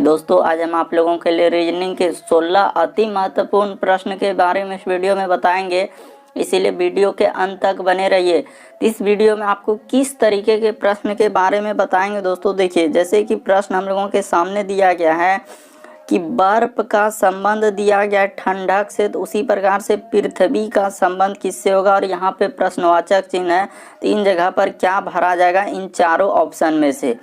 दोस्तों, आज हम आप लोगों के लिए रीजनिंग के 16 अति महत्वपूर्ण प्रश्न के बारे में इस वीडियो में बताएंगे, इसीलिए वीडियो के अंत तक बने रहिए। इस वीडियो में आपको किस तरीके के प्रश्न के बारे में बताएंगे दोस्तों, देखिए जैसे कि प्रश्न हम लोगों के सामने दिया गया है कि बर्फ का संबंध दिया गया ठंडक से, तो उसी प्रकार से पृथ्वी का संबंध किससे होगा, और यहाँ पे प्रश्नवाचक चिन्ह है, तो इन जगह पर क्या भरा जाएगा इन चारों ऑप्शन में से।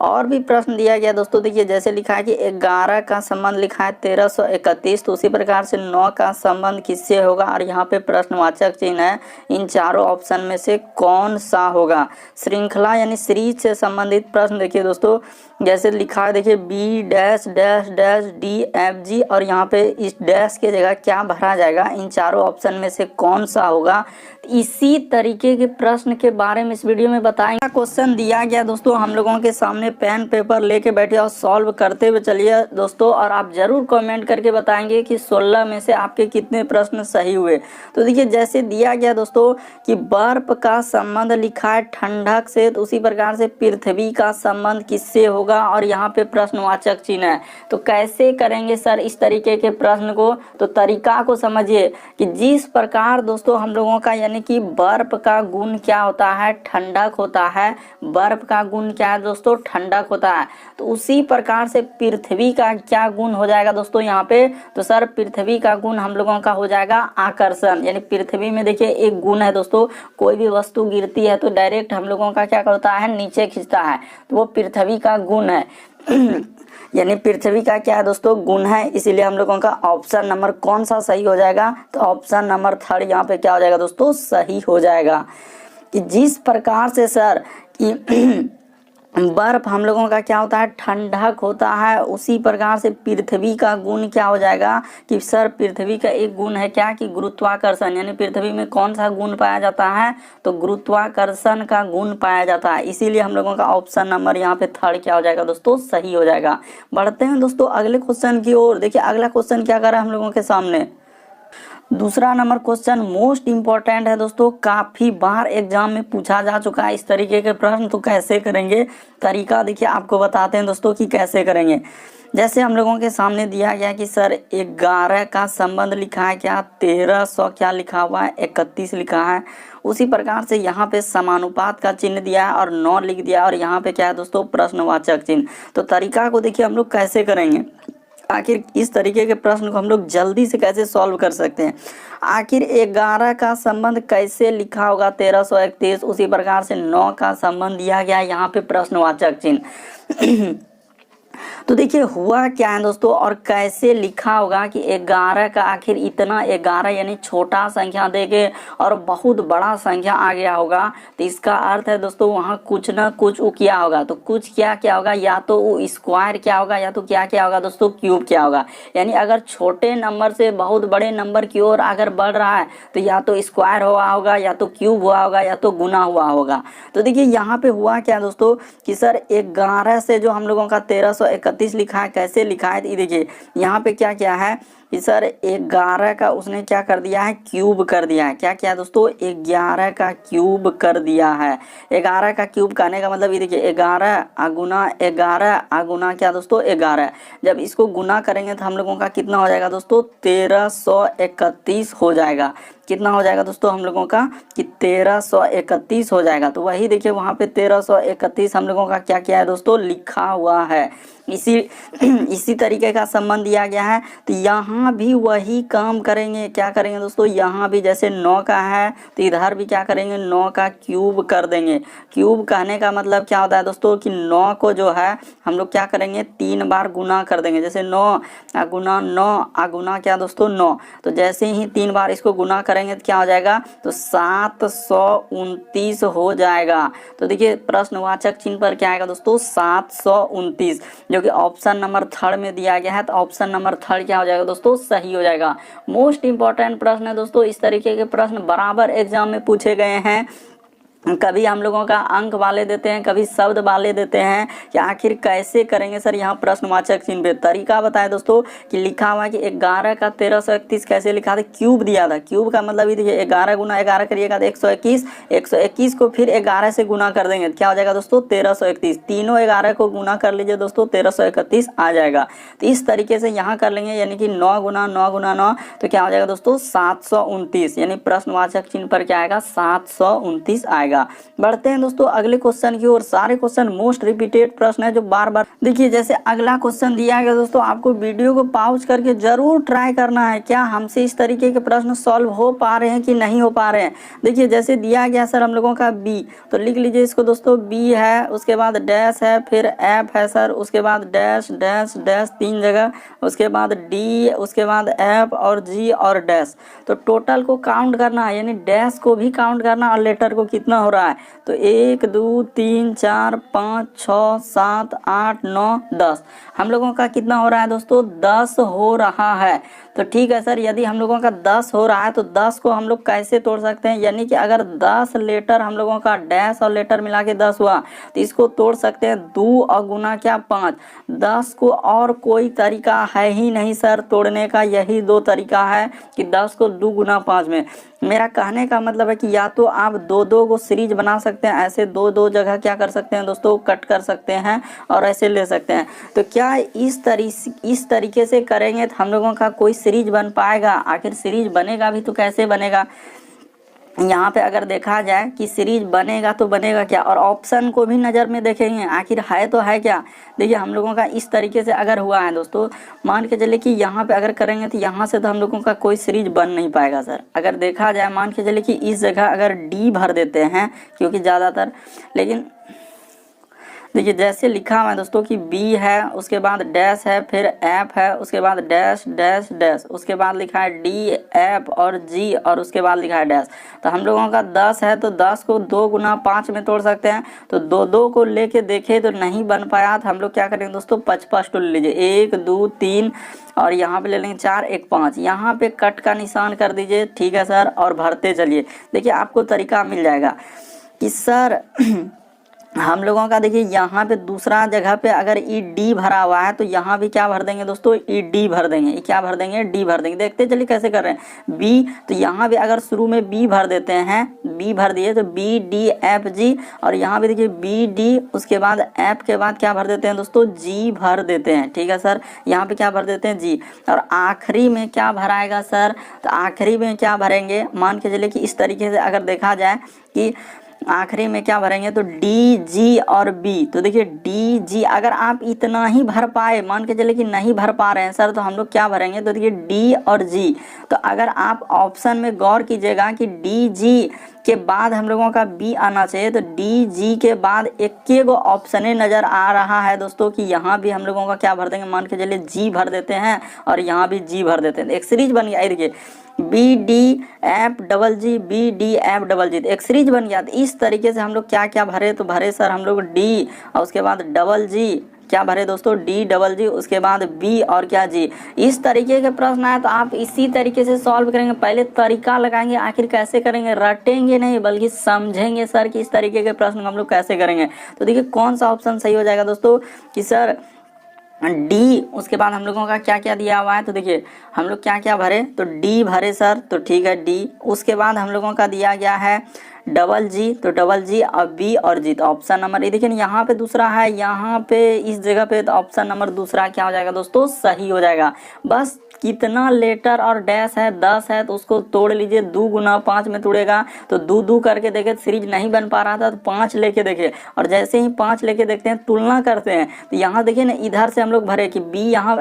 और भी प्रश्न दिया गया दोस्तों, देखिए जैसे लिखा है कि 11 का संबंध लिखा है 1331, तो उसी प्रकार से 9 का संबंध किससे होगा, और यहाँ पे प्रश्नवाचक चिन्ह है, इन चारों ऑप्शन में से कौन सा होगा। श्रृंखला यानी सीरीज से संबंधित प्रश्न देखिए दोस्तों, जैसे लिखा है देखिए B dash dash dash D F G, और यहाँ पे इस डैश के जगह क्या भरा जाएगा, इन चारों ऑप्शन में से कौन सा होगा। इसी तरीके के प्रश्न के बारे में इस वीडियो में बताएंगे। क्वेश्चन दिया गया दोस्तों, हम लोगों के सामने पेन पेपर लेके बैठे और सॉल्व करते हुए चलिए दोस्तों, और आप जरूर कमेंट करके बताएंगे कि 16 में से आपके कितने प्रश्न सही हुए। तो देखिए जैसे दिया गया दोस्तों कि बर्फ का संबंध लिखा है ठंडक से, तो उसी प्रकार से पृथ्वी का संबंध किससे होगा, और यहाँ पे प्रश्नवाचक चिन्ह है। तो कैसे करेंगे सर इस तरीके के प्रश्न को, तो तरीका को समझिए कि जिस प्रकार दोस्तों हम लोगों का यानी कि बर्फ का गुण क्या होता है, ठंडक होता है। बर्फ का गुण क्या है दोस्तों, ठंडक होता है। तो उसी प्रकार से पृथ्वी का क्या गुण हो जाएगा दोस्तों यहाँ पे, तो सर पृथ्वी का गुण हम लोगों का हो जाएगा आकर्षण। यानी पृथ्वी में देखिए एक गुण है दोस्तों, कोई भी वस्तु गिरती है तो डायरेक्ट हम लोगों का क्या करता है, नीचे खींचता है, तो वो पृथ्वी का गुण है। यानी पृथ्वी का क्या है दोस्तों, गुण है। इसीलिए हम लोगों का ऑप्शन नंबर कौन सा सही हो जाएगा, तो ऑप्शन नंबर 3 यहाँ पे क्या हो जाएगा दोस्तों, सही हो जाएगा। कि जिस प्रकार से सर कि बर्फ हम लोगों का क्या होता है, ठंडक होता है, उसी प्रकार से पृथ्वी का गुण क्या हो जाएगा कि सर पृथ्वी का एक गुण है क्या कि गुरुत्वाकर्षण। यानी पृथ्वी में कौन सा गुण पाया जाता है, तो गुरुत्वाकर्षण का गुण पाया जाता है। इसीलिए हम लोगों का ऑप्शन नंबर यहाँ पे 3 क्या हो जाएगा दोस्तों, सही हो जाएगा। बढ़ते हैं दोस्तों अगले क्वेश्चन की ओर। देखिए अगला क्वेश्चन क्या कर रहा है हम लोगों के सामने, दूसरा नंबर क्वेश्चन मोस्ट इंपॉर्टेंट है दोस्तों, काफी बार एग्जाम में पूछा जा चुका है इस तरीके के प्रश्न। तो कैसे करेंगे, तरीका देखिए आपको बताते हैं दोस्तों कि कैसे करेंगे। जैसे हम लोगों के सामने दिया गया कि सर 11 का संबंध लिखा है क्या 1300, क्या लिखा हुआ है 31 लिखा है। उसी प्रकार से यहाँ पे समानुपात का चिन्ह दिया है और 9 लिख दिया, और यहाँ पे क्या है दोस्तों, प्रश्नवाचक चिन्ह। तो तरीका को देखिए हम लोग कैसे करेंगे, आखिर इस तरीके के प्रश्न को हम लोग जल्दी से कैसे सॉल्व कर सकते हैं। आखिर 11 का संबंध कैसे लिखा होगा 1331, उसी प्रकार से 9 का संबंध दिया गया यहाँ पे प्रश्नवाचक चिन्ह। तो देखिए हुआ क्या है दोस्तों, और कैसे लिखा होगा कि 11 का आखिर इतना 11 यानी छोटा संख्या देके और बहुत बड़ा संख्या आ गया होगा, तो इसका अर्थ है दोस्तों वहाँ कुछ ना कुछ किया होगा। तो कुछ क्या क्या होगा, या तो वो स्क्वायर क्या होगा, या तो क्या क्या होगा दोस्तों, क्यूब क्या होगा। यानी अगर छोटे नंबर से बहुत बड़े नंबर की ओर अगर बढ़ रहा है तो या तो स्क्वायर हुआ होगा, या तो क्यूब हुआ होगा, या तो गुना हुआ होगा। तो देखिए यहाँ पे हुआ क्या दोस्तों कि सर 11 से जो हम लोगों का 1331 लिखा है, कैसे लिखा है, तो देखिए यहाँ पे क्या क्या है कि सर 11 का उसने क्या कर दिया है, क्यूब कर दिया है। क्या क्या दोस्तों, 11 का क्यूब कर दिया है। 11 का क्यूब करने का मतलब ये देखिए 11 अगुना 11 अगुना क्या दोस्तों 11। जब इसको गुना करेंगे तो हम लोगों का कितना हो जाएगा दोस्तों, 1331 हो जाएगा। कितना हो जाएगा दोस्तों हम लोगों का कि 1331 हो जाएगा। तो वही देखिए वहाँ पे 1331 हम लोगों का क्या क्या है दोस्तों, लिखा हुआ है। इसी तरीके का संबंध दिया गया है, तो यहाँ भी वही काम करेंगे। क्या करेंगे दोस्तों, यहाँ भी जैसे 9 का है तो इधर भी क्या करेंगे, 9 का क्यूब कर देंगे। क्यूब कहने का मतलब क्या होता है दोस्तों कि 9 को जो है हम लोग क्या करेंगे, 3 बार गुना कर देंगे। जैसे 9 अगुना 9 अगुना क्या दोस्तों 9, तो जैसे ही 3 बार इसको गुना करेंगे तो क्या हो जाएगा, तो 729 हो जाएगा। तो देखिए प्रश्नवाचक चिन्ह पर क्या आएगा दोस्तों, 729, जो कि ऑप्शन नंबर 3 में दिया गया है। तो ऑप्शन नंबर 3 क्या हो जाएगा दोस्तों, सही हो जाएगा। मोस्ट इंपॉर्टेंट प्रश्न है दोस्तों, इस तरीके के प्रश्न बराबर एग्जाम में पूछे गए हैं। कभी हम लोगों का अंक वाले देते हैं, कभी शब्द वाले देते हैं, कि आखिर कैसे करेंगे सर यहाँ प्रश्नवाचक चिन्ह पे। तरीका बताएं दोस्तों कि लिखा हुआ है कि 11 का 1331 कैसे लिखा था, क्यूब दिया था। क्यूब का मतलब ये देखिए 11 गुना 11 करिएगा तो 121, 121 को फिर 11 से गुना कर देंगे क्या हो जाएगा दोस्तों 1331। तीनों 11 को गुना कर लीजिए दोस्तों 1331 आ जाएगा। तो इस तरीके से यहाँ कर लेंगे, यानी कि 9 गुना 9 गुना 9 तो क्या हो जाएगा दोस्तों 729, यानी प्रश्नवाचक चिन्ह पर क्या आएगा 729 आएगा। बढ़ते हैं दोस्तों अगले क्वेश्चन की ओर। सारे क्वेश्चन मोस्ट रिपीटेड प्रश्न है जो बार बार देखिए। जैसे अगला क्वेश्चन दिया गया दोस्तों, आपको वीडियो को पॉज करके जरूर ट्राई करना है, क्या हमसे इस तरीके के प्रश्न सॉल्व हो पा रहे हैं कि नहीं हो पा रहे हैं। देखिए जैसे दिया गया सर हम लोगों का बी, तो लिख लीजिए इसको दोस्तों, बी है, उसके बाद डैश है, फिर एफ है सर, उसके बाद डैश डैश डैश 3 जगह, उसके बाद डी, उसके बाद एफ और जी और डैश। तो टोटल को काउंट करना है, यानी डैश को भी काउंट करना और लेटर को कितना हो रहा है। तो 1 2 3 4 5 6 7 8 9 10 हम लोगों का कितना हो रहा है दोस्तों 10 हो रहा है। तो ठीक है सर, यदि हम लोगों का 10 हो रहा है तो 10 को हम लोग कैसे तोड़ सकते हैं, यानी कि अगर 10 लेटर हम लोगों का डैश और लेटर मिला के 10 हुआ तो इसको तोड़ सकते हैं 2 और गुना क्या 5। 10 को और कोई तरीका है ही नहीं सर तोड़ने का, यही 2 तरीका है कि 10 को 2 गुना 5 में। मेरा कहने का मतलब है कि या तो आप 2-2 को सीरीज बना सकते हैं, ऐसे 2-2 जगह क्या कर सकते हैं दोस्तों कट कर सकते हैं और ऐसे ले सकते हैं। तो क्या इस तरीके से करेंगे तो हम लोगों का कोई सीरीज बन पाएगा। आखिर सीरीज बनेगा भी तो कैसे बनेगा। यहाँ पे अगर देखा जाए कि सीरीज बनेगा तो बनेगा क्या, और ऑप्शन को भी नज़र में देखेंगे आखिर है तो है क्या। देखिए हम लोगों का इस तरीके से अगर हुआ है दोस्तों, मान के चले कि यहाँ पे अगर करेंगे तो यहाँ से तो हम लोगों का कोई सीरीज बन नहीं पाएगा सर। अगर देखा जाए मान के चले कि इस जगह अगर डी भर देते हैं, क्योंकि ज़्यादातर, लेकिन देखिए जैसे लिखा हुआ है दोस्तों कि बी है, उसके बाद डैश है, फिर एफ है, उसके बाद डैश डैश डैश, उसके बाद लिखा है डी एफ और जी और उसके बाद लिखा है डैश। तो हम लोगों का 10 है तो 10 को 2 गुना 5 में तोड़ सकते हैं। तो 2-2 को लेके देखे तो नहीं बन पाया, तो हम लोग क्या करेंगे दोस्तों 5-5 तो ले लीजिए, 1 2 3 और यहाँ पे ले लेंगे 4 1 5, यहाँ पे कट का निशान कर दीजिए। ठीक है सर, और भरते चलिए। देखिए आपको तरीका मिल जाएगा कि सर हम लोगों का देखिए यहाँ पे दूसरा जगह पे अगर ई डी भरा हुआ है तो यहाँ भी क्या भर देंगे दोस्तों ई डी भर देंगे। क्या भर देंगे डी भर देंगे। देखते चलिए कैसे कर रहे हैं बी, तो यहाँ भी अगर शुरू में बी भर देते हैं, बी भर दिए तो बी डी एफ जी, और यहाँ भी देखिए बी डी, उसके बाद एफ के बाद क्या भर देते हैं दोस्तों जी भर देते हैं। ठीक है सर, यहाँ पे क्या भर देते हैं जी, और आखिरी में क्या भराएगा सर, तो आखिरी में क्या भरेंगे मान के चलिए कि इस तरीके से अगर देखा जाए कि आखिरी में क्या भरेंगे तो डी जी और बी। तो देखिए डी जी अगर आप इतना ही भर पाए, मान के चले कि नहीं भर पा रहे हैं सर, तो हम लोग क्या भरेंगे तो देखिए डी और जी। तो अगर आप ऑप्शन में गौर कीजिएगा कि डी जी के बाद हम लोगों का बी आना चाहिए, तो डी जी के बाद एक गो ऑप्शन नज़र आ रहा है दोस्तों कि यहाँ भी हम लोगों का क्या भर देंगे, मान के चलिए जी भर देते हैं और यहाँ भी जी भर देते हैं। एक सीरीज बन गया, देखिए B D F double G, B D F double G, एक सीरीज बन गया। तो इस तरीके से हम लोग क्या क्या भरे, तो भरे सर हम लोग डी और उसके बाद डबल जी, क्या भरे दोस्तों डी डबल जी, उसके बाद बी और क्या जी। इस तरीके के प्रश्न आए तो आप इसी तरीके से सॉल्व करेंगे। पहले तरीका लगाएंगे, आखिर कैसे करेंगे, रटेंगे नहीं बल्कि समझेंगे सर कि इस तरीके के प्रश्न हम लोग कैसे करेंगे। तो देखिए कौन सा ऑप्शन सही हो जाएगा दोस्तों कि सर डी, उसके बाद हम लोगों का क्या क्या दिया हुआ है, तो देखिए हम लोग क्या क्या भरे, तो डी भरे सर, तो ठीक है डी। उसके बाद हम लोगों का दिया गया है डबल जी, तो डबल जी और बी और जी, तो ऑप्शन नंबर ये देखिए यहाँ पे दूसरा है, यहाँ पे इस जगह पे, तो ऑप्शन नंबर दूसरा क्या हो जाएगा दोस्तों सही हो जाएगा। बस कितना लेटर और डैश है 10 है तो उसको तोड़ लीजिए, 2 गुना 5 में तोड़ेगा तो 2 करके देखे, सीरीज नहीं बन पा रहा था तो 5 लेके देखे, और जैसे ही 5 लेके देखते हैं तुलना करते हैं तो यहाँ देखिए ना इधर से हम लोग भरे कि बी, यहाँ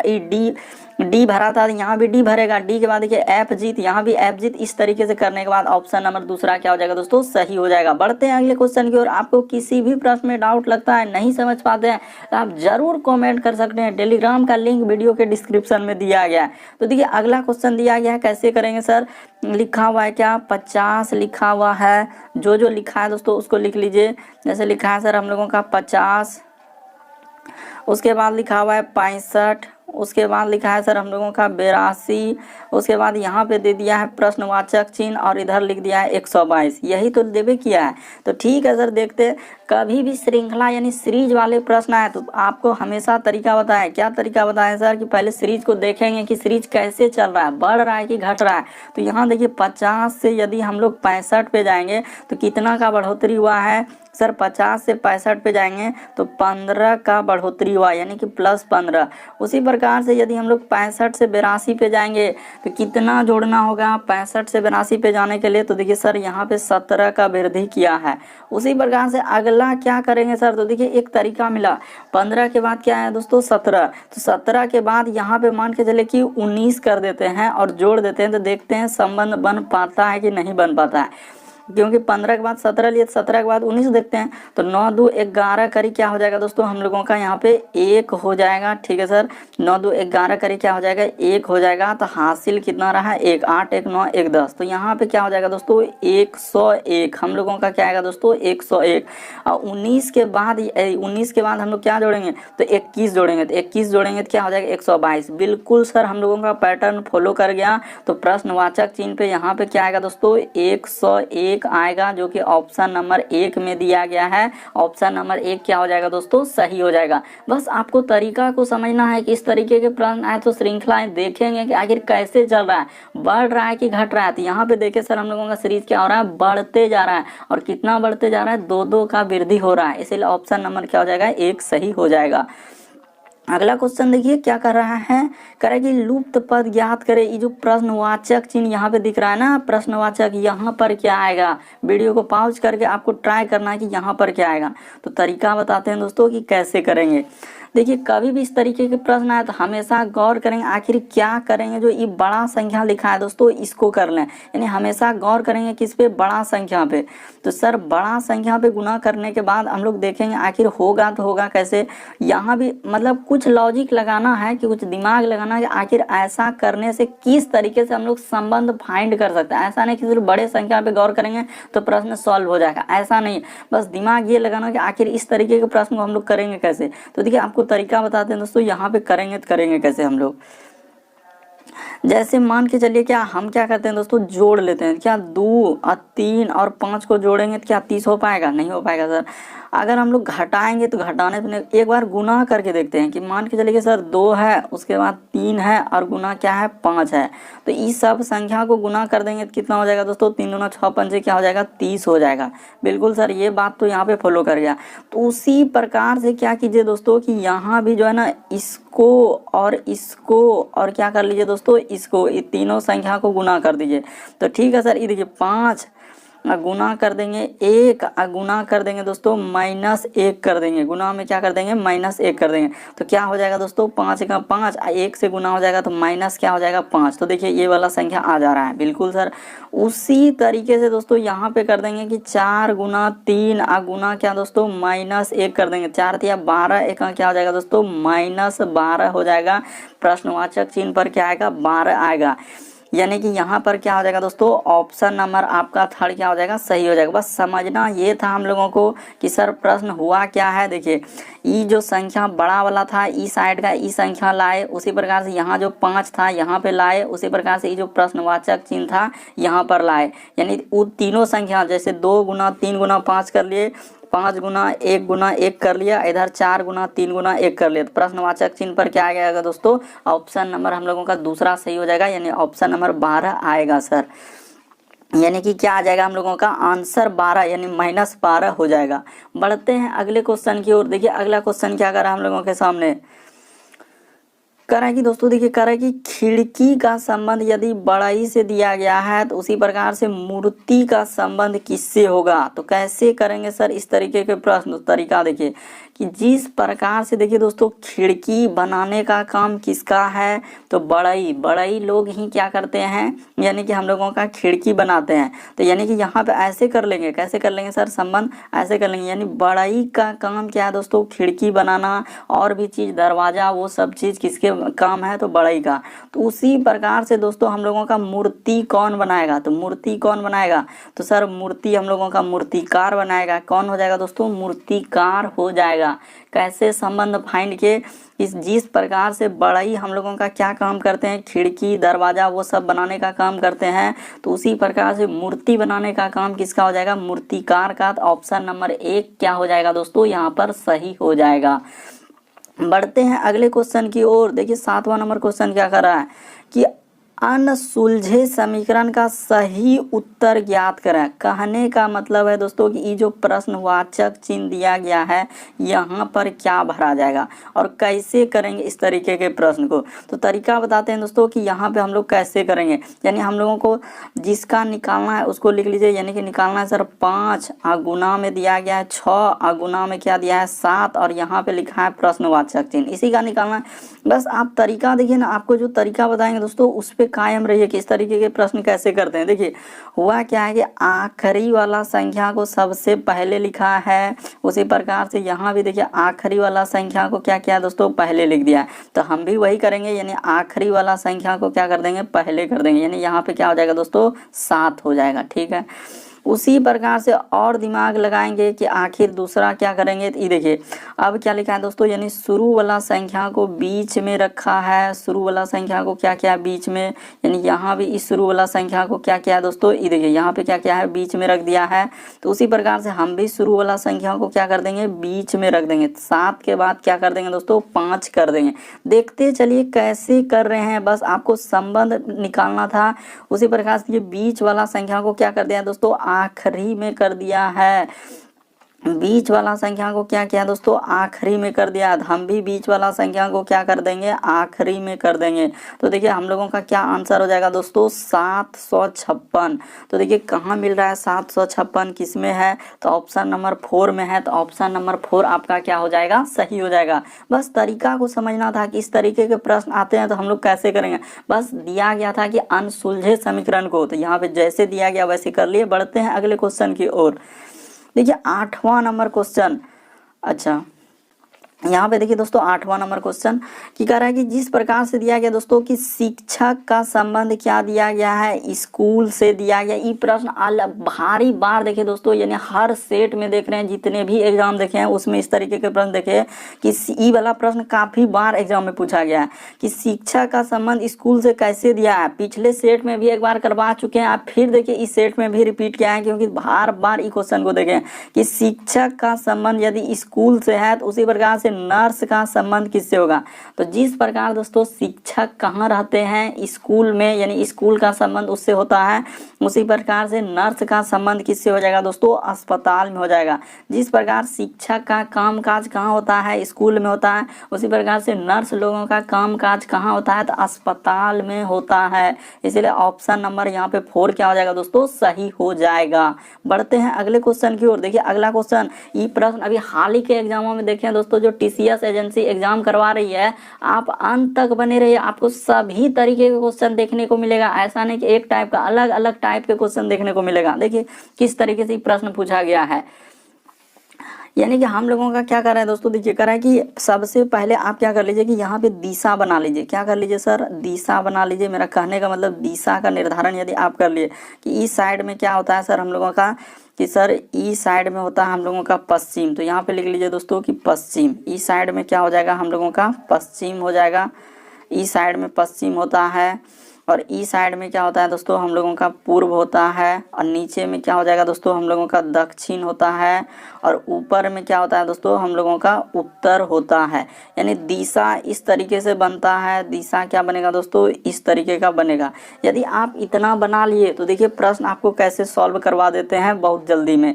डी भरा था यहाँ भी डी भरेगा, डी के बाद देखिए एफ जीत, यहाँ भी एफ जीत। इस तरीके से करने के बाद ऑप्शन नंबर दूसरा क्या हो जाएगा दोस्तों सही हो जाएगा। बढ़ते हैं अगले क्वेश्चन की ओर। आपको किसी भी प्रश्न में डाउट लगता है, नहीं समझ पाते हैं तो आप जरूर कमेंट कर सकते हैं। टेलीग्राम का लिंक वीडियो के डिस्क्रिप्शन में दिया गया है। तो देखिए अगला क्वेश्चन दिया गया है, कैसे करेंगे सर, लिखा हुआ है क्या 50 लिखा हुआ है, जो लिखा है दोस्तों उसको लिख लीजिए। जैसे लिखा है सर हम लोगों का 50, उसके बाद लिखा हुआ है 65, उसके बाद लिखा है सर हम लोगों का 82, उसके बाद यहाँ पे दे दिया है प्रश्नवाचक चिन्ह और इधर लिख दिया है 122, यही तो देवे किया है। तो ठीक है सर, देखते हैं कभी भी श्रृंखला यानी सीरीज वाले प्रश्न आए तो आपको हमेशा तरीका बताया। क्या तरीका बताया सर कि पहले सीरीज को देखेंगे कि सीरीज कैसे चल रहा है, बढ़ रहा है कि घट रहा है। तो यहाँ देखिए 50 से यदि हम लोग 65 पे जाएंगे तो कितना का बढ़ोतरी हुआ है सर, 50 से 65 पे जाएंगे तो 15 का बढ़ोतरी हुआ यानी कि +15। उसी प्रकार से यदि हम लोग 65 से 82 पे जाएंगे तो कितना जोड़ना होगा 65 से 82 पे जाने के लिए, तो देखिए सर यहाँ पे 17 का वृद्धि किया है। उसी प्रकार से अगला क्या करेंगे सर, तो देखिए एक तरीका मिला, 15 के बाद क्या है दोस्तों 17, तो 17 के बाद यहाँ पे मान के चले कि 19 कर देते हैं और जोड़ देते हैं, तो देखते हैं संबंध बन पाता है कि नहीं बन पाता है। क्योंकि 15 के बाद 17 लिए, 17 के बाद 19 देखते हैं, तो 9 2 11 करी क्या हो जाएगा दोस्तों हम लोगों का यहाँ पे 1 हो जाएगा। ठीक है सर, 9 2 11 करी क्या हो जाएगा 1 हो जाएगा। तो हासिल कितना रहा 1, 8 1 9 1 10, तो यहाँ पे क्या हो जाएगा दोस्तों 101, हम लोगों का क्या आएगा दोस्तों 101। और 19 के बाद हम लोग क्या जोड़ेंगे तो 21 जोड़ेंगे, तो 21 जोड़ेंगे तो क्या हो जाएगा 122। बिल्कुल सर हम लोगों का पैटर्न फॉलो कर गया। तो प्रश्नवाचक चिन्ह पे यहाँ पे क्या आएगा दोस्तों 101 आएगा, जो कि ऑप्शन नंबर 1 में दिया गया है। ऑप्शन नंबर 1 क्या हो जाएगा दोस्तों सही हो जाएगा। बस आपको तरीका को समझना है कि इस तरीके के प्रश्न आए तो श्रृंखलाएं देखेंगे कि आखिर कैसे चल रहा है, बढ़ रहा है कि घट रहा है। तो यहाँ पे देखिए सर हम लोगों का सीरीज क्या हो रहा है, बढ़ते जा रहा है। और कितना बढ़ते जा रहा है 2-2 का वृद्धि हो रहा है, इसीलिए ऑप्शन नंबर क्या हो जाएगा 1 सही हो जाएगा। अगला क्वेश्चन देखिए क्या कर रहा है, करे कि लुप्त पद ज्ञात करे। ये जो प्रश्नवाचक चिन्ह यहाँ पे दिख रहा है ना, प्रश्नवाचक, यहाँ पर क्या आएगा। वीडियो को पॉज करके आपको ट्राई करना है कि यहाँ पर क्या आएगा। तो तरीका बताते हैं दोस्तों कि कैसे करेंगे। देखिए कभी भी इस तरीके के प्रश्न आए तो हमेशा गौर करेंगे आखिर क्या करेंगे। जो ये बड़ा संख्या लिखा है दोस्तों इसको कर लें, यानी हमेशा गौर करेंगे किस पे, बड़ा संख्या पे। तो सर बड़ा संख्या पे गुना करने के बाद हम लोग देखेंगे आखिर होगा तो होगा कैसे। यहाँ भी मतलब कुछ लॉजिक लगाना है कि कुछ दिमाग लगाना है कि आखिर ऐसा करने से किस तरीके से हम लोग संबंध फाइंड कर सकते हैं। ऐसा नहीं कि सिर्फ बड़े संख्या पे गौर करेंगे तो प्रश्न सॉल्व हो जाएगा, ऐसा नहीं। बस दिमाग ये लगाना कि आखिर इस तरीके के प्रश्न को हम लोग करेंगे कैसे। तो देखिए आपको तरीका बताते हैं दोस्तों, यहाँ पे करेंगे तो करेंगे कैसे हम लोग। जैसे मान के चलिए क्या हम क्या करते हैं दोस्तों, जोड़ लेते हैं। क्या 2 और 3 और 5 को जोड़ेंगे तो क्या 30 हो पाएगा, नहीं हो पाएगा सर। अगर हम लोग घटाएंगे तो घटाने पे एक बार गुना करके देखते हैं कि मान के चलिए कि सर 2 है, उसके बाद 3 है और गुना क्या है 5 है। तो इस सब संख्या को गुना कर देंगे तो कितना हो जाएगा दोस्तों 3 दूना 6 पंचे क्या हो जाएगा 30 हो जाएगा। बिल्कुल सर ये बात तो यहाँ पे फॉलो कर गया। तो उसी प्रकार से क्या कीजिए दोस्तों कि यहाँ भी जो है ना इसको और क्या कर लीजिए दोस्तों, इसको, ये तीनों संख्या को गुना कर दीजिए। तो ठीक है सर, ये देखिए 5 गुना कर देंगे 1, गुना कर देंगे दोस्तों -1 कर देंगे। गुना में क्या कर देंगे -1 कर देंगे। तो क्या हो जाएगा दोस्तों 5 का 5, 1 से गुना हो जाएगा तो माइनस क्या हो जाएगा 5। तो देखिए ये वाला संख्या आ जा रहा है। बिल्कुल सर उसी तरीके से दोस्तों यहाँ पे कर देंगे कि 4 गुना 3 गुना क्या दोस्तों -1 कर देंगे। 4 या 12, 1 क्या हो जाएगा दोस्तों -12 हो जाएगा। प्रश्नवाचक चिन्ह पर क्या आएगा 12 आएगा। यानी कि यहाँ पर क्या हो जाएगा दोस्तों ऑप्शन नंबर आपका थर्ड क्या हो जाएगा सही हो जाएगा। बस समझना ये था हम लोगों को कि सर प्रश्न हुआ क्या है। देखिए ये जो संख्या बड़ा वाला था ई साइड का ई संख्या लाए, उसी प्रकार से यहाँ जो 5 था यहाँ पे लाए, उसी प्रकार से ये जो प्रश्नवाचक चिन्ह था यहाँ पर लाए। यानी वो तीनों संख्या जैसे 2 गुना 3 गुना 5 कर लिए, 5 गुना 1 कर लिया, इधर 4 गुना 3 गुना 1 कर लिया। तो प्रश्नवाचक चिन्ह पर क्या आ जाएगा दोस्तों ऑप्शन नंबर हम लोगों का दूसरा सही हो जाएगा, यानी ऑप्शन नंबर 12 आएगा सर। यानी कि क्या आ जाएगा हम लोगों का आंसर 12 यानी -12 हो जाएगा। बढ़ते हैं अगले क्वेश्चन की ओर। देखिए अगला क्वेश्चन क्या करा हम लोगों के सामने, करा कि दोस्तों देखिए करा कि खिड़की का संबंध यदि बड़ाई से दिया गया है तो उसी प्रकार से मूर्ति का संबंध किससे होगा। तो कैसे करेंगे सर इस तरीके के प्रश्न। तरीका देखिए कि जिस प्रकार से देखिए दोस्तों खिड़की बनाने का काम किसका है, तो बड़ाई लोग ही क्या करते हैं, यानी कि हम लोगों का खिड़की बनाते हैं। तो यानी कि यहाँ पे ऐसे कर लेंगे, कैसे कर लेंगे सर संबंध ऐसे कर लेंगे, यानी बड़ाई का काम क्या है दोस्तों खिड़की बनाना, और भी चीज़ दरवाजा वो सब चीज़ किसके काम है तो बढ़ई का। तो उसी प्रकार से दोस्तों हम लोगों का मूर्ति कौन बनाएगा, तो मूर्ति कौन बनाएगा, तो सर मूर्ति हम लोगों का मूर्तिकार बनाएगा। कौन हो जाएगा दोस्तों, मूर्तिकार हो जाएगा। कैसे संबंध फाइंड के, जिस प्रकार से बढ़ई हम लोगों का क्या काम करते हैं, खिड़की दरवाजा वो सब बनाने का काम करते हैं, तो उसी प्रकार से मूर्ति बनाने का काम किसका हो जाएगा, मूर्तिकार का। ऑप्शन नंबर 1 क्या हो जाएगा दोस्तों, यहाँ पर सही हो जाएगा। बढ़ते हैं अगले क्वेश्चन की ओर। देखिए 7वां नंबर क्वेश्चन क्या कर रहा है कि अनसुलझे समीकरण का सही उत्तर ज्ञात करें। कहने का मतलब है दोस्तों कि ये जो प्रश्नवाचक चिन्ह दिया गया है यहाँ पर क्या भरा जाएगा और कैसे करेंगे इस तरीके के प्रश्न को। तो तरीका बताते हैं दोस्तों कि यहाँ पे हम लोग कैसे करेंगे। यानी हम लोगों को जिसका निकालना है उसको लिख लीजिए। यानी कि निकालना है सर 5 गुना में दिया गया है 6 गुना में क्या दिया है 7 और यहाँ पे लिखा है प्रश्नवाचक चिन्ह, इसी का निकालना है। बस आप तरीका देखिए ना, आपको जो तरीका बताएंगे दोस्तों उस पे कायम रहिए कि इस तरीके के प्रश्न कैसे करते हैं। देखिए हुआ क्या है कि आखिरी वाला संख्या को सबसे पहले लिखा है, उसी प्रकार से यहाँ भी देखिए आखिरी वाला संख्या को क्या किया दोस्तों, पहले लिख दिया है। तो हम भी वही करेंगे, यानी आखिरी वाला संख्या को क्या कर देंगे, पहले कर देंगे। यानी यहाँ पे क्या हो जाएगा दोस्तों, 7 हो जाएगा। ठीक है, उसी प्रकार से और दिमाग लगाएंगे कि आखिर दूसरा क्या करेंगे। तो ये देखिए अब क्या लिखा है दोस्तों, यानी शुरू वाला संख्या को बीच में रखा है, शुरू वाला संख्या को क्या किया बीच में, यानी यहाँ भी इस शुरू वाला संख्या को क्या किया है दोस्तों, ये देखिए यहाँ पे क्या किया है बीच में रख दिया है। तो उसी प्रकार से हम भी शुरू वाला संख्या को क्या कर देंगे, बीच में रख देंगे। 7 के बाद क्या कर देंगे दोस्तों, 5 कर देंगे। देखते चलिए कैसे कर रहे हैं, बस आपको संबंध निकालना था। उसी प्रकार से ये बीच वाला संख्या को क्या कर दिया दोस्तों, आखिरी में कर दिया है। बीच वाला संख्या को क्या किया दोस्तों, आखिरी में कर दिया। हम भी बीच वाला संख्या को क्या कर देंगे, आखिरी में कर देंगे। तो देखिए हम लोगों का क्या आंसर हो जाएगा दोस्तों, 756। तो देखिए कहाँ मिल रहा है 756, किस में है, तो ऑप्शन नंबर 4 में है। तो ऑप्शन नंबर 4 आपका क्या हो जाएगा, सही हो जाएगा। बस तरीका को समझना था कि इस तरीके के प्रश्न आते हैं तो हम लोग कैसे करेंगे। बस दिया गया था कि अनसुलझे समीकरण को, तो यहाँ पे जैसे दिया गया वैसे कर लिए। बढ़ते हैं अगले क्वेश्चन की ओर। देखिए 8वां नंबर क्वेश्चन, अच्छा यहाँ पे देखिए दोस्तों 8वां नंबर क्वेश्चन की कह रहा है कि जिस प्रकार से दिया गया दोस्तों कि शिक्षक का संबंध क्या दिया गया है, स्कूल से दिया गया। ये प्रश्न भारी बार देखे दोस्तों, यानी हर सेट में देख रहे हैं, जितने भी एग्जाम देखे हैं उसमें इस तरीके के प्रश्न देखे कि ई वाला प्रश्न काफी बार एग्जाम में पूछा गया है कि शिक्षक का संबंध स्कूल से कैसे दिया है। पिछले सेट में भी एक बार करवा चुके हैं, आप फिर देखिए इस सेट में भी रिपीट किया है, क्योंकि बार बार इस क्वेश्चन को देखें कि शिक्षक का संबंध यदि स्कूल से है तो उसी प्रकार से नर्स का संबंध किससे होगा। तो जिस प्रकार दोस्तों शिक्षक कहाँ रहते हैं, स्कूल में, यानी स्कूल का संबंध उससे होता है, उसी प्रकार से नर्स का संबंध किससे हो जाएगा दोस्तों, अस्पताल में हो जाएगा। जिस प्रकार शिक्षक का कामकाज कहाँ होता है, स्कूल में होता है, उसी प्रकार से नर्स लोगों का कामकाज कहाँ होता है, तो अस्पताल में होता है। इसलिए ऑप्शन नंबर यहाँ पे 4 क्या हो जाएगा दोस्तों, सही हो जाएगा। बढ़ते हैं अगले क्वेश्चन की ओर। देखिए अगला क्वेश्चन, ये प्रश्न अभी हाल ही के एग्जामों में देखें दोस्तों, जो टीसीएस एजेंसी एग्जाम करवा रही है, आप अंत तक बने रहिए, आपको सभी तरीके के क्वेश्चन देखने को मिलेगा। ऐसा नहीं कि एक टाइप का, अलग अलग टाइप के क्वेश्चन देखने को मिलेगा। देखिए किस तरीके से प्रश्न पूछा गया है। यानी कि हम लोगों का क्या कर रहे हैं दोस्तों, देखिए कर रहा है कि सबसे पहले आप क्या कर लीजिए कि यहाँ पे दिशा बना लीजिए। क्या कर लीजिए सर, दिशा बना लीजिए। मेरा कहने का मतलब दिशा का निर्धारण यदि आप कर लिए कि इस साइड में क्या होता है सर हम लोगों का, कि सर इस साइड में होता है हम लोगों का पश्चिम, तो यहाँ पे लिख लीजिए दोस्तों कि पश्चिम। इस साइड में क्या हो जाएगा हम लोगों का पश्चिम हो जाएगा, इस साइड में पश्चिम होता है, और इस साइड में क्या होता है दोस्तों हम लोगों का पूर्व होता है, और नीचे में क्या हो जाएगा दोस्तों हम लोगों का दक्षिण होता है, और ऊपर में क्या होता है दोस्तों हम लोगों का उत्तर होता है। यानी दिशा इस तरीके से बनता है। दिशा क्या बनेगा दोस्तों, इस तरीके का बनेगा। यदि आप इतना बना लिए तो देखिए प्रश्न आपको कैसे सॉल्व करवा देते हैं बहुत जल्दी में।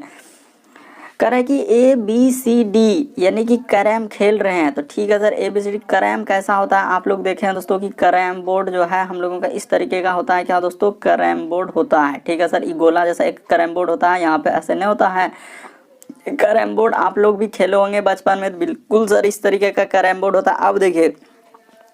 कह रहा है कि ए बी सी डी, यानी कि कैरम खेल रहे हैं। तो ठीक है sir, A B C D carrom कैसा होता है आप लोग देखें हैं दोस्तों कि कैरम बोर्ड जो है हम लोगों का इस तरीके का होता है। क्या दोस्तों, कैरम बोर्ड होता है। ठीक है सर, ये गोला जैसा एक कैरम बोर्ड होता है, यहाँ पे ऐसे नहीं होता है। कैरम बोर्ड आप लोग भी खेले होंगे बचपन में, बिल्कुल सर इस तरीके का कैरम बोर्ड होता है। अब देखिए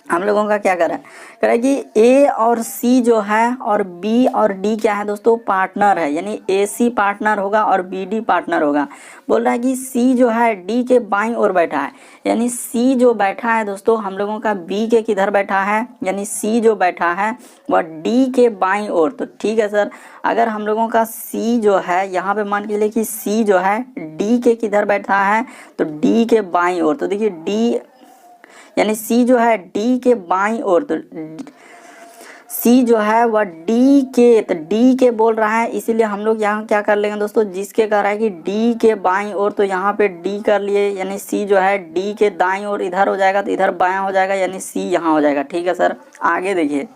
हम लोगों का क्या करा है कि ए और सी जो है और बी और डी क्या है दोस्तों, पार्टनर है, यानी ए सी पार्टनर होगा और बी डी पार्टनर होगा। बोल रहा है कि सी जो है डी के बाईं ओर बैठा है, यानी सी जो बैठा है दोस्तों हम लोगों का बी के किधर बैठा है, यानी सी जो बैठा है वह डी के बाईं ओर। तो ठीक है सर, अगर हम लोगों का सी जो है यहाँ पे मान के लिए कि सी जो है डी के किधर बैठा है, तो डी के बाईं ओर। तो देखिए डी यानी सी जो है डी के बाईं ओर, तो सी जो है वह डी के, तो डी के बोल रहा है, इसीलिए हम लोग यहाँ क्या कर लेंगे दोस्तों, जिसके कह रहा है कि डी के बाईं ओर, तो यहाँ पे डी कर लिए, यानी सी जो है डी के दाईं ओर इधर हो जाएगा, तो इधर बायां हो जाएगा, यानी सी यहाँ हो जाएगा। ठीक है सर, आगे देखिए।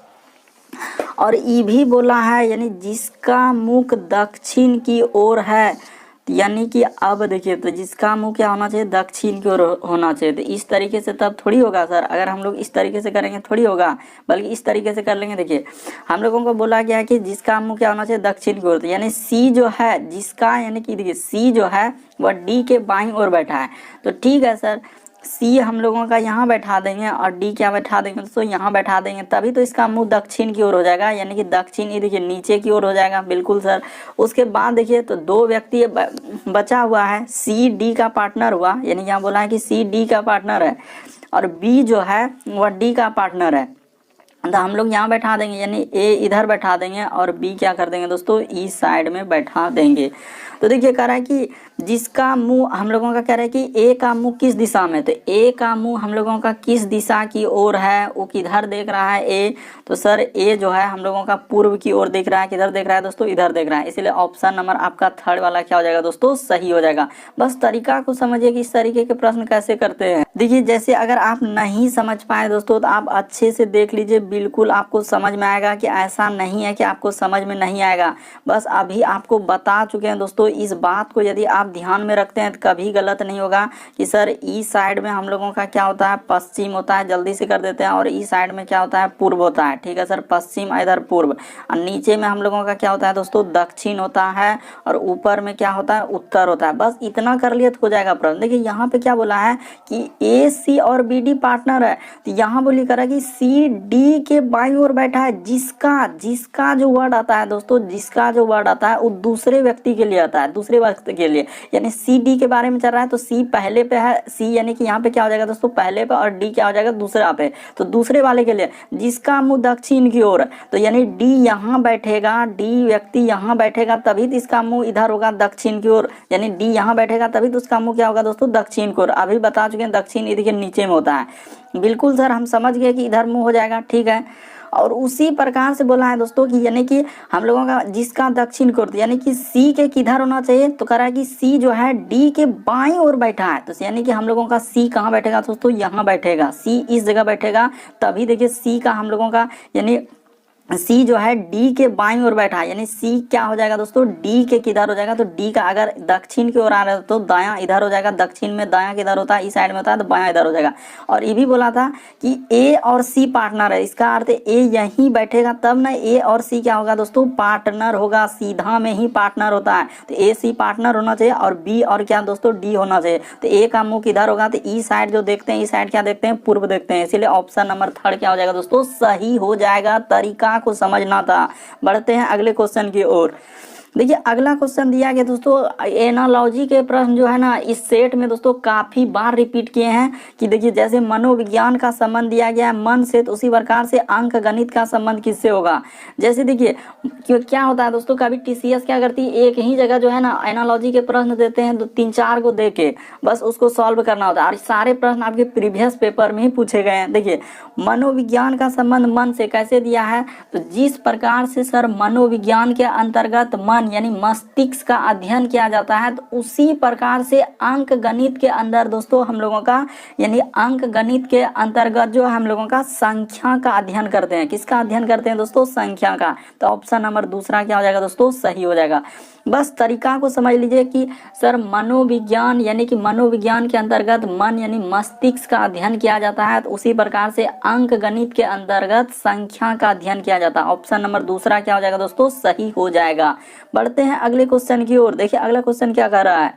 और ई भी बोला है, यानी जिसका मुख दक्षिण की ओर है, यानी कि अब देखिए तो जिसका मुंह क्या होना चाहिए, दक्षिण की ओर होना चाहिए। तो इस तरीके से तब थोड़ी होगा सर, अगर हम लोग इस तरीके से करेंगे थोड़ी होगा, बल्कि इस तरीके से कर लेंगे। देखिए हम लोगों को बोला गया है कि जिसका मुंह क्या होना चाहिए, दक्षिण की ओर, तो यानी सी जो है जिसका, यानी कि देखिए सी जो है वह डी के बाईं ओर बैठा है। तो ठीक है सर, सी हम लोगों का यहाँ बैठा देंगे और डी क्या बैठा देंगे दोस्तों, यहाँ बैठा देंगे, तभी तो इसका मुंह दक्षिण की ओर हो जाएगा, यानी कि दक्षिण ये देखिए नीचे की ओर हो जाएगा। बिल्कुल सर। उसके बाद देखिए तो दो व्यक्ति बचा हुआ है, सी डी का पार्टनर हुआ, यानी यहाँ बोला है कि सी डी का पार्टनर है और बी जो है वह डी का पार्टनर है। तो हम लोग यहाँ बैठा देंगे, यानी ए इधर बैठा देंगे और बी क्या कर देंगे दोस्तों, इस साइड में बैठा देंगे। तो देखिए कह रहा है कि जिसका मुंह हम लोगों का कह रहा है कि ए का मुंह किस दिशा में, तो ए का मुंह हम लोगों का किस दिशा की ओर है, वो किधर देख रहा है ए, तो सर ए जो है हम लोगों का पूर्व की ओर देख रहा है। किधर देख रहा है दोस्तों, इधर देख रहा है, इसीलिए ऑप्शन नंबर आपका थर्ड वाला क्या हो जाएगा दोस्तों, सही हो जाएगा। बस तरीका को समझिए कि इस तरीके के प्रश्न कैसे करते हैं। देखिए जैसे अगर आप नहीं समझ पाए दोस्तों तो आप अच्छे से देख लीजिए, बिल्कुल आपको समझ में आएगा कि ऐसा नहीं है कि आपको समझ में नहीं आएगा। बस अभी आपको बता चुके हैं दोस्तों, इस बात को यदि आप ध्यान में रखते हैं तो कभी गलत नहीं होगा कि सर ईस्ट साइड में हम लोगों का क्या होता है, पश्चिम होता है, जल्दी से कर देते हैं, और ईस्ट साइड में क्या होता है, पूर्व होता है। ठीक है सर, पश्चिम इधर पूर्व, और नीचे में हम लोगों का क्या होता है दोस्तों, दक्षिण होता है, और ऊपर में क्या होता है, उत्तर होता है। बस इतना कर लिए तो हो जाएगा प्रश्न। देखिए यहाँ पे क्या बोला है कि ए सी और बी डी पार्टनर है, तो यहाँ बोली करा कि सी डी के बाईं ओर बैठा है, जिसका जो वर्ड आता है दोस्तों, जिसका जो वर्ड आता है वो दूसरे व्यक्ति के लिए आता है, दूसरे वक्त के लिए, यानी सी डी के बारे में चल रहा है, तो सी पहले पे है, सी यानी कि यहाँ पे क्या हो जाएगा दोस्तों, पहले पे, और डी क्या हो जाएगा, दूसरा पे, तो दूसरे वाले के लिए जिसका मुंह दक्षिण की ओर, तो यानी डी यहाँ बैठेगा, डी व्यक्ति यहाँ बैठेगा, तभी तो इसका मुंह इधर होगा दक्षिण की ओर, यानी डी यहाँ बैठेगा तभी तो उसका मुंह क्या होगा दोस्तों, दक्षिण की ओर। अभी बता चुके हैं दक्षिण इधर नीचे में होता है। बिल्कुल सर, हम समझ गए कि इधर मुंह हो जाएगा। ठीक है, और उसी प्रकार से बोला है दोस्तों कि यानी कि हम लोगों का जिसका दक्षिण की ओर, यानी कि सी के किधर होना चाहिए, तो कह रहा है कि सी जो है डी के बाईं ओर बैठा है, तो यानी कि हम लोगों का सी कहाँ बैठेगा दोस्तों, यहाँ बैठेगा, सी इस जगह बैठेगा, तभी देखिए सी का हम लोगों का यानी सी जो है डी के बाईं ओर बैठा है, यानी सी क्या हो जाएगा दोस्तों, डी के किधर हो जाएगा, तो डी का अगर दक्षिण की ओर आ रहा है तो दायां इधर हो जाएगा, दक्षिण में दायां किधर होता है, इस साइड में होता है, तो बायां इधर हो जाएगा। और ये भी बोला था कि ए और सी पार्टनर है, इसका अर्थ ए यहीं बैठेगा, तब ना ए और सी क्या होगा दोस्तों, पार्टनर होगा, सीधा में ही पार्टनर होता है, तो ए सी पार्टनर होना चाहिए, और बी और क्या दोस्तों, डी होना चाहिए। तो ए का मुंह किधर होगा, तो ई साइड जो देखते हैं, ई साइड क्या देखते हैं, पूर्व देखते हैं, इसीलिए ऑप्शन नंबर थर्ड क्या हो जाएगा दोस्तों, सही हो जाएगा। तरीका को समझना था। बढ़ते हैं अगले क्वेश्चन की ओर। देखिए अगला क्वेश्चन दिया गया दोस्तों, एनालॉजी के प्रश्न जो है ना इस सेट में दोस्तों काफी बार रिपीट किए हैं कि देखिए जैसे मनोविज्ञान का संबंध दिया गया है मन से, तो उसी प्रकार से अंक गणित का संबंध किससे होगा। जैसे देखिए क्या होता है दोस्तों, कभी टीसीएस क्या करती है, एक ही जगह जो है ना एनालॉजी के प्रश्न देते हैं, 3-4 को दे के बस उसको सॉल्व करना होता है, और सारे प्रश्न आपके प्रीवियस पेपर में ही पूछे गए हैं। देखिए मनोविज्ञान का संबंध मन से कैसे दिया है, तो जिस प्रकार से सर मनोविज्ञान के अंतर्गत मन यानी मस्तिष्क का अध्ययन किया जाता है, तो उसी प्रकार से अंक गणित के अंदर दोस्तों हम लोगों का यानी अंक गणित के अंतर्गत जो हम लोगों का संख्या का अध्ययन करते हैं। किसका अध्ययन करते हैं दोस्तों, संख्या का। तो ऑप्शन नंबर दूसरा क्या हो जाएगा दोस्तों, सही हो जाएगा। बस तरीका को समझ लीजिए कि सर मनोविज्ञान यानी कि मनोविज्ञान के अंतर्गत मन यानी मस्तिष्क का अध्ययन किया जाता है, तो उसी प्रकार से अंक गणित के अंतर्गत संख्या का अध्ययन किया जाता है। ऑप्शन नंबर दूसरा क्या हो जाएगा दोस्तों, सही हो जाएगा। बढ़ते हैं अगले क्वेश्चन की ओर। देखिए अगला क्वेश्चन क्या कह रहा है,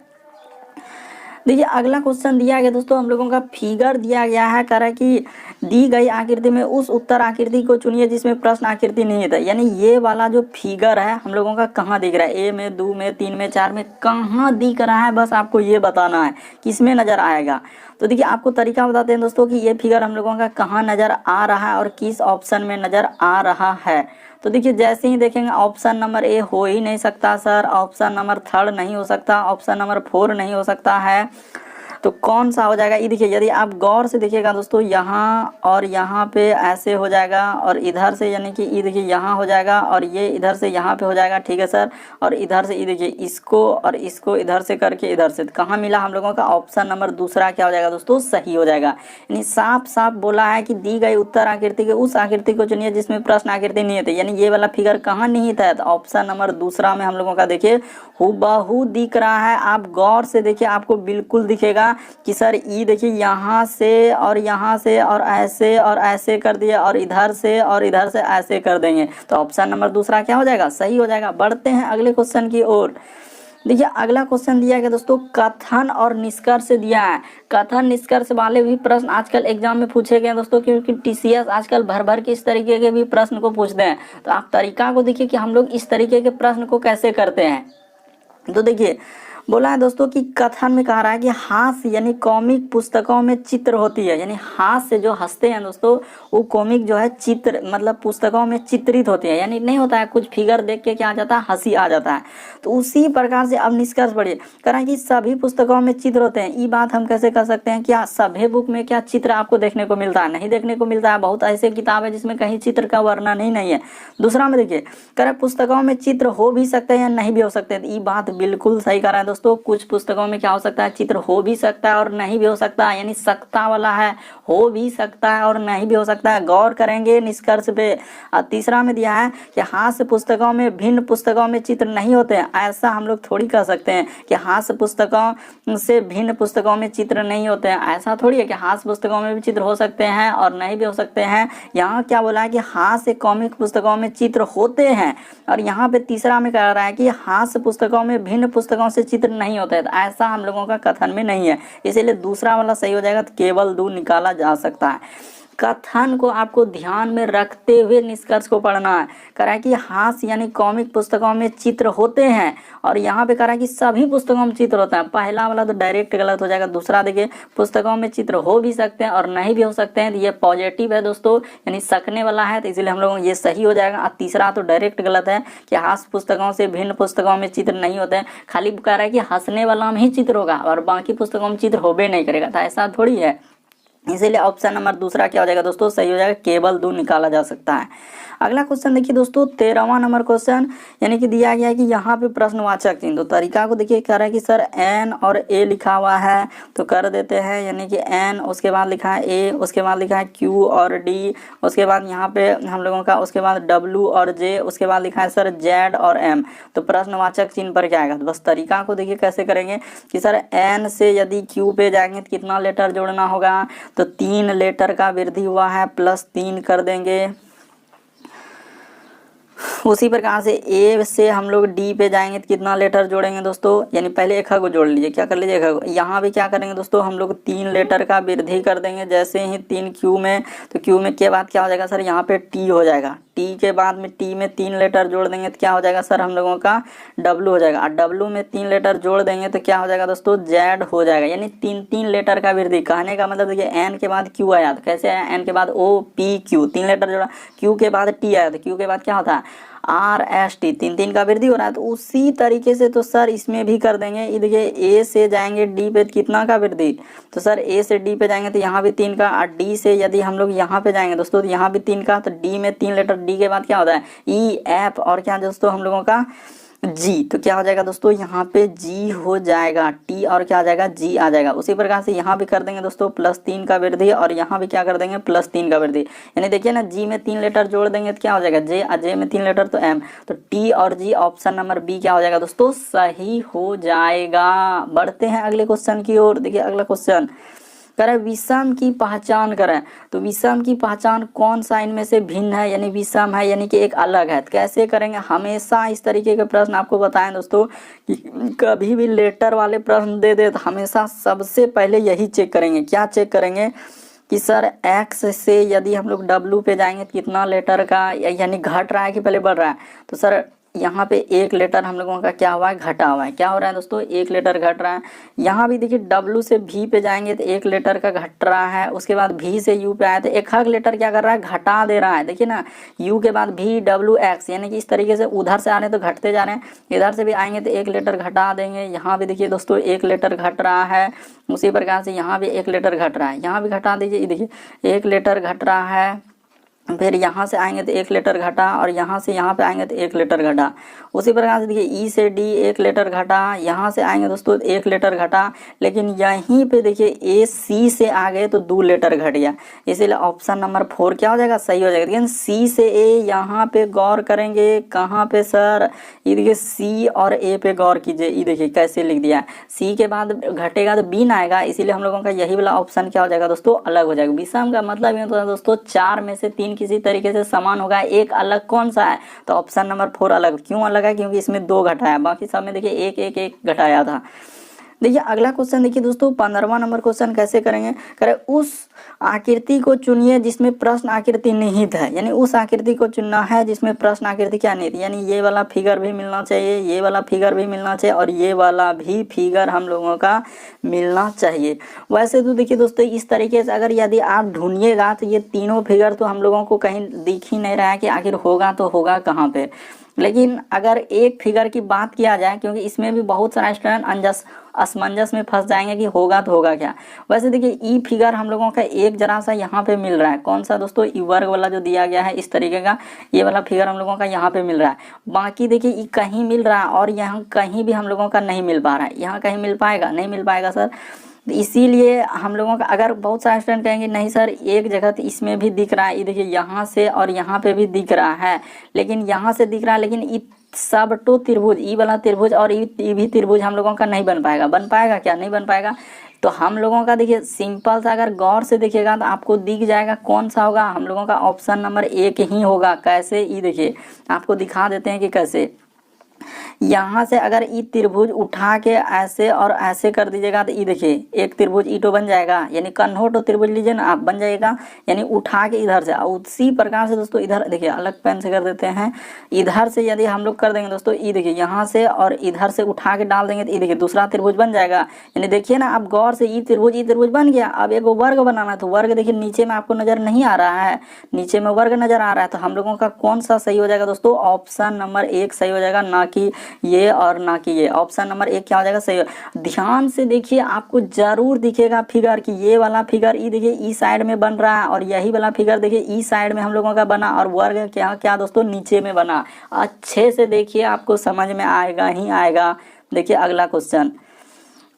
देखिए अगला क्वेश्चन दिया गया दोस्तों, हम लोगों का फिगर दिया गया है, कह रहा है कि दी गई आकृति में उस उत्तर आकृति को चुनिए जिसमें प्रश्न आकृति नहीं है। यानी ये वाला जो फिगर है हम लोगों का कहाँ दिख रहा है, ए में, 2 में, 3 में, 4 में, कहाँ दिख रहा है, बस आपको ये बताना है किसमें नजर आएगा। तो देखिए आपको तरीका बताते हैं दोस्तों कि ये फिगर हम लोगों का कहाँ नजर आ रहा है और किस ऑप्शन में नजर आ रहा है। तो देखिए जैसे ही देखेंगे ऑप्शन नंबर ए हो ही नहीं सकता सर, ऑप्शन नंबर 3 नहीं हो सकता, ऑप्शन नंबर 4 नहीं हो सकता है, तो कौन सा हो जाएगा। ये देखिए यदि आप गौर से देखिएगा दोस्तों, यहाँ और यहाँ पे ऐसे हो जाएगा और इधर से यानी कि ये देखिए यहाँ हो जाएगा और ये इधर से यहाँ पे हो जाएगा, ठीक है सर। और इधर से ये देखिए इसको और इसको इधर से करके इधर से कहाँ मिला हम लोगों का, ऑप्शन नंबर दूसरा क्या हो जाएगा दोस्तों, सही हो जाएगा। यानी साफ साफ बोला है कि दी गई उत्तर आकृति के उस आकृति को चुनिए जिसमें प्रश्न आकृति नहीं है। यानी ये वाला फिगर कहाँ निहित है, तो ऑप्शन नंबर दूसरा में हम लोगों का देखिए हूबहू दिख रहा है। आप गौर से देखिए आपको बिल्कुल दिखेगा कि सर ये देखिए यहाँ से और यहाँ से और ऐसे कर दिए और इधर से ऐसे कर देंगे, तो ऑप्शन नंबर दूसरा क्या हो जाएगा, सही हो जाएगा। बढ़ते हैं अगले क्वेश्चन की ओर। देखिए अगला क्वेश्चन दिया गया दोस्तों, कथन और निष्कर्ष दिया है। कथन निष्कर्ष वाले भी प्रश्न आजकल एग्जाम में पूछे गए दोस्तों, क्योंकि टीसीएस आजकल भर भर के इस तरीके के भी प्रश्न को पूछते हैं। तो आप तरीका को देखिए कि हम लोग इस तरीके के प्रश्न को कैसे करते हैं। तो देखिए बोला है दोस्तों कि कथन में कह रहा है कि हास्य यानी कॉमिक पुस्तकों में चित्र होती है। यानी हास्य जो हंसते हैं दोस्तों, वो कॉमिक जो है चित्र मतलब पुस्तकों में चित्रित होती है। यानी नहीं होता है कुछ फिगर देख के क्या आ जाता है, हंसी आ जाता है। तो उसी प्रकार से अब निष्कर्ष बढ़िए, कह रहा है कि सभी पुस्तकों में चित्र होते हैं। ये बात हम कैसे कर सकते हैं, क्या सभी बुक में क्या चित्र आपको देखने को मिलता है, नहीं देखने को मिलता है। बहुत ऐसे किताब है जिसमें कहीं चित्र का वर्णन ही नहीं है। दूसरा में देखिए कह रहा है पुस्तकों में चित्र हो भी सकते हैं या नहीं भी हो सकते हैं। ये बात बिल्कुल सही कर रहा है दोस्तों, कुछ पुस्तकों में क्या हो सकता है, चित्र हो भी सकता है और नहीं भी हो सकता है। यानी सकता वाला है, हो भी सकता है और नहीं भी हो सकता है। गौर करेंगे निष्कर्ष पे। और तीसरा में दिया है कि हास्य पुस्तकों में भिन्न पुस्तकों में चित्र नहीं होते हैं। ऐसा हम लोग थोड़ी कह सकते हैं कि हास्य पुस्तकों से भिन्न पुस्तकों में चित्र नहीं होते हैं। ऐसा थोड़ी है कि हास्य पुस्तकों में भी चित्र हो सकते हैं और नहीं भी हो सकते हैं। यहाँ क्या बोला है कि हास्य कॉमिक पुस्तकों में चित्र होते हैं, और यहाँ पे तीसरा में कह रहा है कि हास्य पुस्तकों में भिन्न पुस्तकों से चित्र नहीं होता है। तो ऐसा हम लोगों का कथन में नहीं है, इसीलिए दूसरा वाला सही हो जाएगा। तो केवल 2 निकाला जा सकता है। कथन को आपको ध्यान में रखते हुए निष्कर्ष को पढ़ना है। कह रहा है कि हास्य यानी कॉमिक पुस्तकों में चित्र होते हैं, और यहाँ पे कह रहा है कि सभी पुस्तकों में चित्र होता है। पहला वाला तो डायरेक्ट गलत हो जाएगा। दूसरा देखिए पुस्तकों में चित्र हो भी सकते हैं और नहीं भी हो सकते हैं, तो ये पॉजिटिव है दोस्तों, यानी सकने वाला है, तो इसलिए हम लोगों को ये सही हो जाएगा। और तीसरा तो डायरेक्ट गलत है कि हास्य पुस्तकों से भिन्न पुस्तकों में चित्र नहीं होते हैं। खाली कह रहा है कि हंसने वाला में ही चित्र होगा और बाकी पुस्तकों में चित्र होबे नहीं करेगा, तो ऐसा थोड़ी है। इसीलिए ऑप्शन नंबर दूसरा क्या हो जाएगा दोस्तों, सही हो जाएगा। केवल 2 निकाला जा सकता है। अगला क्वेश्चन देखिए दोस्तों, 13वां नंबर क्वेश्चन, यानी कि दिया गया है कि यहाँ पे प्रश्नवाचक चिन्ह। तो तरीका को देखिए, कह रहा है कि सर एन और ए लिखा हुआ है तो कर देते हैं। यानी कि एन, उसके बाद लिखा है ए, उसके बाद लिखा है क्यू और डी, उसके बाद यहाँ पे हम लोगों का उसके बाद डब्ल्यू और जे, उसके बाद लिखा है सर जेड और एम। तो प्रश्नवाचक चिन्ह पर क्या आएगा, तो बस तरीका को देखिए कैसे करेंगे कि सर एन से यदि क्यू पे जाएंगे तो कितना लेटर जोड़ना होगा, तो 3 लेटर का वृद्धि हुआ है, +3 कर देंगे। उसी प्रकार से ए से हम लोग डी पे जाएंगे तो कितना लेटर जोड़ेंगे दोस्तों, यानी पहले एक को जोड़ लीजिए, क्या कर लीजिए एक। यहाँ भी क्या करेंगे दोस्तों, हम लोग 3 लेटर का वृद्धि कर देंगे। जैसे ही 3 क्यू में, तो क्यू में के बाद क्या हो जाएगा सर, यहाँ पे टी हो जाएगा। टी के बाद में टी में 3 लेटर जोड़ देंगे तो क्या हो जाएगा सर, हम लोगों का डब्लू हो जाएगा। और डब्लू में 3 लेटर जोड़ देंगे तो क्या हो जाएगा दोस्तों, जेड हो जाएगा। यानी 3 लेटर का वृद्धि। कहने का मतलब देखिए एन के बाद क्यू आया तो कैसे आया, एन के बाद ओ पी क्यू, 3 लेटर जोड़ा। क्यू के बाद टी आया तो क्यू के बाद क्या होता है, आर एस टी, 3 का वृद्धि हो रहा है। तो उसी तरीके से तो सर इसमें भी कर देंगे। ये देखिए ए से जाएंगे डी पे कितना का वृद्धि, तो सर ए से डी पे जाएंगे तो यहाँ भी 3 का, और डी से यदि हम लोग यहाँ पे जाएंगे दोस्तों तो यहाँ भी 3 का। तो डी में 3 लेटर, डी के बाद क्या होता है ई एफ और क्या दोस्तों हम लोगों का जी। तो क्या हो जाएगा दोस्तों, यहाँ पे जी हो जाएगा, टी और क्या आ जाएगा, जी आ जाएगा। उसी प्रकार से यहाँ भी कर देंगे दोस्तों +3 का वृद्धि, और यहाँ भी क्या कर देंगे +3 का वृद्धि। यानी देखिए ना, जी में 3 लेटर जोड़ देंगे तो क्या हो जाएगा जे, और जे में 3 लेटर तो एम। तो टी और जी ऑप्शन नंबर बी क्या हो जाएगा दोस्तों, सही हो जाएगा। बढ़ते हैं अगले क्वेश्चन की ओर। देखिए अगला क्वेश्चन करें विषम की पहचान करें, तो विषम की पहचान कौन सा इनमें से भिन्न है, यानी विषम है यानी कि एक अलग है। कैसे करेंगे, हमेशा इस तरीके के प्रश्न आपको बताएं दोस्तों कि कभी भी लेटर वाले प्रश्न दे दे तो हमेशा सबसे पहले यही चेक करेंगे। क्या चेक करेंगे कि सर एक्स से यदि हम लोग डब्लू पे जाएंगे तो कितना लेटर का यानी घट रहा है कि पहले बढ़ रहा है। तो सर यहाँ पे एक लेटर हम लोगों का क्या हुआ है, घटा हुआ है। क्या हो रहा है दोस्तों, एक लेटर घट रहा है। यहाँ भी देखिए डब्लू से भी पे जाएंगे तो एक लेटर का घट रहा है। उसके बाद भी से यू पे आया तो एक हक लेटर क्या कर रहा है, घटा दे रहा है। देखिए ना, यू के बाद भी डब्लू एक्स, यानी कि इस तरीके से उधर से आ रहे हैं तो घटते जा रहे हैं, इधर से भी आएंगे तो एक लेटर घटा देंगे। यहाँ भी देखिए दोस्तों एक लेटर घट रहा है। उसी प्रकार से यहाँ भी एक लेटर घट रहा है, यहाँ भी घटा दीजिए। देखिए एक लेटर घट रहा है, फिर यहाँ से आएंगे तो एक लेटर घटा, और यहाँ से यहाँ पे आएंगे तो एक लेटर घटा। उसी प्रकार से देखिए ई से डी एक लेटर घटा, यहाँ से आएंगे दोस्तों एक लेटर घटा, लेकिन यहीं पे देखिए ए सी से आ गए तो 2 लेटर घट गया। इसीलिए ऑप्शन नंबर 4 क्या हो जाएगा, सही हो जाएगा। लेकिन सी से ए यहाँ पे गौर करेंगे, कहाँ पे सर, ये देखिए सी और ए पे गौर कीजिए। ये देखिए कैसे लिख दिया है, सी के बाद घटेगा तो बी ना आएगा, इसीलिए हम लोगों का यही वाला ऑप्शन क्या हो जाएगा दोस्तों, अलग हो जाएगा। विषम का मतलब ये होता है दोस्तों 4 में से 3 किसी तरीके से समान होगा, एक अलग कौन सा है, तो ऑप्शन नंबर 4 अलग। क्यों अलग है, क्योंकि इसमें 2 घटाया, बाकी सब में देखिए एक एक एक घटाया था। देखिए अगला क्वेश्चन देखिए दोस्तों 15वां नंबर क्वेश्चन कैसे करेंगे, करें उस आकृति को चुनिए जिसमें प्रश्न आकृति निहित है। यानी उस आकृति को चुनना है जिसमें प्रश्न आकृति क्या निहित, यानी ये वाला फिगर भी मिलना चाहिए, ये वाला फिगर भी मिलना चाहिए, और ये वाला भी फिगर हम लोगों का मिलना चाहिए। वैसे तो देखिए दोस्तों इस तरीके से अगर यदि आप ढूंढिएगा तो ये तीनों फिगर तो हम लोगों को कहीं दिख ही नहीं रहा है कि आखिर होगा तो होगा कहाँ पे। लेकिन अगर एक फिगर की बात किया जाए, क्योंकि इसमें भी बहुत सारा स्टूडेंट असमंजस में फंस जाएंगे कि होगा तो होगा क्या। वैसे देखिए ई फिगर हम लोगों का एक जरा सा यहाँ पे मिल रहा है, कौन सा दोस्तों, ई वर्ग वाला जो दिया गया है इस तरीके का, ये वाला फिगर हम लोगों का यहाँ पे मिल रहा है। बाकी देखिए ई कहीं मिल रहा है और यहाँ कहीं भी हम लोगों का नहीं मिल पा रहा है। यहाँ कहीं मिल पाएगा, नहीं मिल पाएगा सर। इसीलिए हम लोगों का, अगर बहुत सारे स्टूडेंट कहेंगे नहीं सर एक जगह तो इसमें भी दिख रहा है, ये देखिए यहाँ से और यहाँ पे भी दिख रहा है, लेकिन यहाँ से दिख रहा है, लेकिन सब तो त्रिभुज, ई वाला त्रिभुज और ई भी त्रिभुज हम लोगों का नहीं बन पाएगा। बन पाएगा क्या, नहीं बन पाएगा। तो हम लोगों का देखिए सिंपल सा, अगर गौर से देखिएगा तो आपको दिख जाएगा कौन सा होगा, हम लोगों का ऑप्शन नंबर 1 ही होगा। कैसे, ये देखिए आपको दिखा देते हैं कि कैसे। यहाँ से अगर ई त्रिभुज उठा के ऐसे और ऐसे कर दीजिएगा तो ये देखिए एक त्रिभुज ई तो बन जाएगा, यानी कन्होटो त्रिभुज लीजिए ना आप, बन जाएगा, यानी उठा के इधर से। उसी प्रकार से दोस्तों इधर देखिए अलग पेन से कर देते हैं, इधर से यदि हम लोग कर देंगे दोस्तों, ये देखिए यहाँ से और इधर से उठा के डाल देंगे तो ये देखिए दूसरा त्रिभुज बन जाएगा। यानी देखिए ना आप गौर से, ई त्रिभुज बन गया। अब एक वर्ग बनाना है तो वर्ग देखिए नीचे में आपको नजर नहीं आ रहा है, नीचे में वर्ग नजर आ रहा है, तो हम लोगों का कौन सा सही हो जाएगा दोस्तों, ऑप्शन नंबर 1 सही हो जाएगा, ना कि ये और ना कि ये। ऑप्शन नंबर 1 क्या हो जाएगा, सही। ध्यान से देखिए आपको जरूर दिखेगा फिगर कि ये वाला फिगर ई देखिए ई साइड में बन रहा है, और यही वाला फिगर देखिए ई साइड में हम लोगों का बना, और वर्ग क्या क्या दोस्तों नीचे में बना। अच्छे से देखिए आपको समझ में आएगा ही आएगा। देखिए अगला क्वेश्चन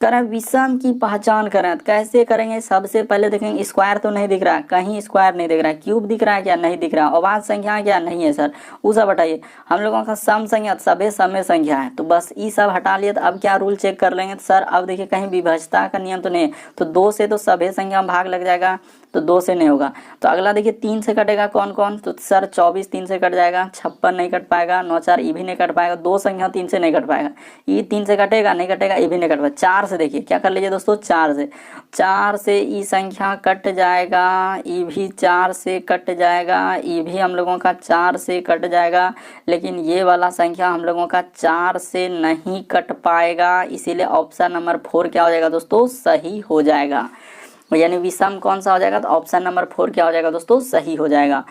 करें विषम की पहचान करें। कैसे करेंगे, सबसे पहले देखेंगे स्क्वायर तो नहीं दिख रहा है, कहीं स्क्वायर नहीं दिख रहा है, क्यूब दिख रहा है क्या, नहीं दिख रहा, अभाज्य संख्या क्या, नहीं है सर, वो सब हटाइए। हम लोगों का सम संख्या, सभी समय संख्या है, तो बस ये सब हटा लिया। तो अब क्या रूल चेक कर लेंगे, तो सर अब देखिए कहीं विभाज्यता का नियम तो नहीं है, तो 2 से तो सभी संख्या में भाग लग जाएगा, तो 2 से नहीं होगा। तो अगला देखिए 3 से कटेगा कौन कौन, तो सर 24 3 से कट जाएगा, 56 नहीं कट पाएगा, 9 4 ये भी नहीं कट पाएगा, 2 संख्या 3 से नहीं कट पाएगा, ये 3 से कटेगा नहीं कटेगा, ये भी नहीं कट पाएगा। 4 से देखिए क्या कर लीजिए दोस्तों, 4 से ये संख्या कट जाएगा, ये भी 4 से कट जाएगा, ये भी हम लोगों का 4 से कट जाएगा, लेकिन ये वाला संख्या हम लोगों का 4 से नहीं कट पाएगा। इसीलिए ऑप्शन नंबर 4 क्या हो जाएगा दोस्तों, सही हो जाएगा। यानी विषम कौन सा हो जाएगा, तो ऑप्शन नंबर 4 क्या हो जाएगा दोस्तों, सही हो जाएगा।